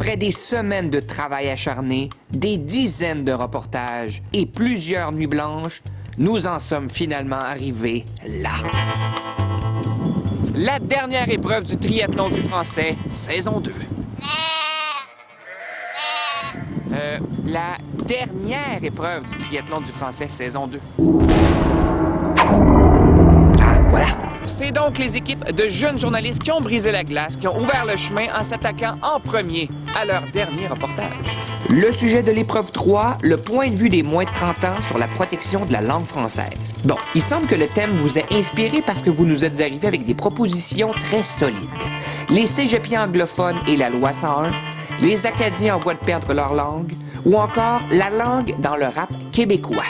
Après des semaines de travail acharné, des dizaines de reportages et plusieurs nuits blanches, nous en sommes finalement arrivés là. La dernière épreuve du triathlon du français, saison 2. La dernière épreuve du triathlon du français, saison 2. Ah, voilà. C'est donc les équipes de jeunes journalistes qui ont brisé la glace, qui ont ouvert le chemin en s'attaquant en premier à leur dernier reportage. Le sujet de l'épreuve 3, le point de vue des moins de 30 ans sur la protection de la langue française. Bon, il semble que le thème vous ait inspiré parce que vous nous êtes arrivés avec des propositions très solides. Les cégepiens anglophones et la loi 101, les Acadiens en voie de perdre leur langue, ou encore la langue dans le rap québécois.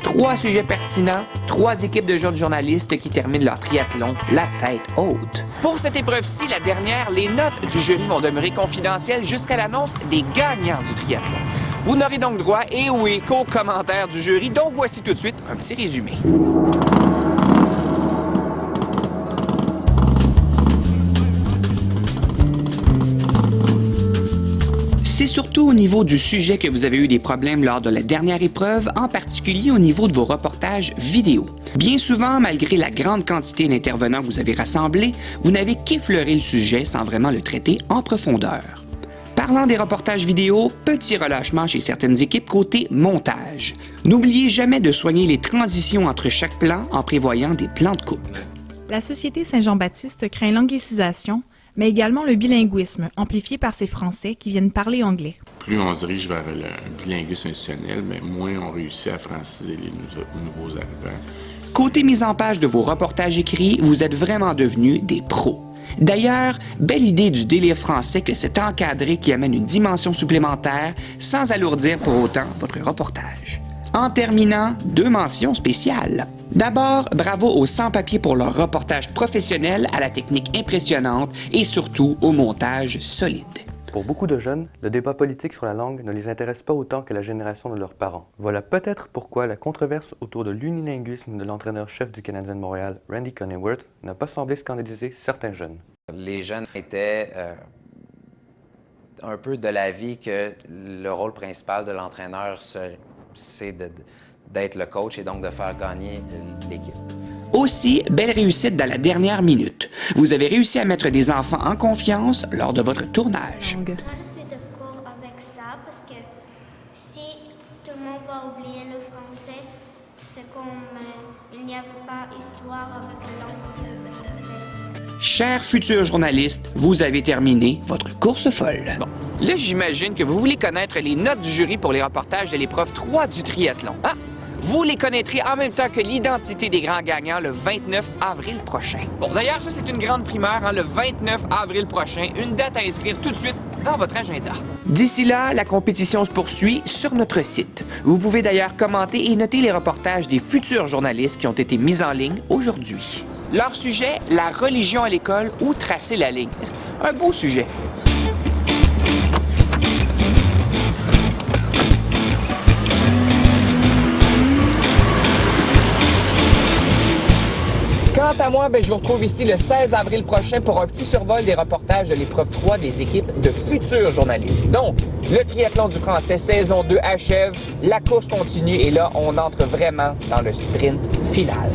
3 sujets pertinents, 3 équipes de jeunes journalistes qui terminent leur triathlon la tête haute. Pour cette épreuve-ci, la dernière, les notes du jury vont demeurer confidentielles jusqu'à l'annonce des gagnants du triathlon. Vous n'aurez donc droit, et oui, qu'aux commentaires du jury, dont voici tout de suite un petit résumé. C'est surtout au niveau du sujet que vous avez eu des problèmes lors de la dernière épreuve, en particulier au niveau de vos reportages vidéo. Bien souvent, malgré la grande quantité d'intervenants que vous avez rassemblés, vous n'avez qu'effleuré le sujet sans vraiment le traiter en profondeur. Parlant des reportages vidéo, petit relâchement chez certaines équipes côté montage. N'oubliez jamais de soigner les transitions entre chaque plan en prévoyant des plans de coupe. La Société Saint-Jean-Baptiste craint l'anglicisation, mais également le bilinguisme, amplifié par ces Français qui viennent parler anglais. Plus on se dirige vers le bilinguisme institutionnel, mais moins on réussit à franciser les nouveaux arrivants. Côté mise en page de vos reportages écrits, vous êtes vraiment devenus des pros. D'ailleurs, belle idée du délire français que c'est encadré qui amène une dimension supplémentaire sans alourdir pour autant votre reportage. En terminant, 2 mentions spéciales. D'abord, bravo aux sans-papiers pour leur reportage professionnel à la technique impressionnante et surtout au montage solide. Pour beaucoup de jeunes, le débat politique sur la langue ne les intéresse pas autant que la génération de leurs parents. Voilà peut-être pourquoi la controverse autour de l'unilinguisme de l'entraîneur-chef du Canadien de Montréal, Randy Conneyworth, n'a pas semblé scandaliser certains jeunes. Les jeunes étaient un peu de l'avis que le rôle principal de l'entraîneur, c'est d'être le coach et donc de faire gagner l'équipe. Aussi, belle réussite dans la dernière minute. Vous avez réussi à mettre des enfants en confiance lors de votre tournage. Moi, je suis d'accord avec ça parce que si tout le monde va oublier le français, c'est comme il n'y avait pas histoire avec la langue française. Chers futurs journalistes, vous avez terminé votre course folle. Bon, là, j'imagine que vous voulez connaître les notes du jury pour les reportages de l'épreuve 3 du triathlon. Ah! Vous les connaîtrez en même temps que l'identité des grands gagnants le 29 avril prochain. Bon, d'ailleurs, ça, c'est une grande primeur, le 29 avril prochain, une date à inscrire tout de suite dans votre agenda. D'ici là, la compétition se poursuit sur notre site. Vous pouvez d'ailleurs commenter et noter les reportages des futurs journalistes qui ont été mis en ligne aujourd'hui. Leur sujet, la religion à l'école ou tracer la ligne. Un beau sujet. Quant à moi, je vous retrouve ici le 16 avril prochain pour un petit survol des reportages de l'épreuve 3 des équipes de futurs journalistes. Donc, le triathlon du français saison 2 achève, la course continue et là, on entre vraiment dans le sprint final.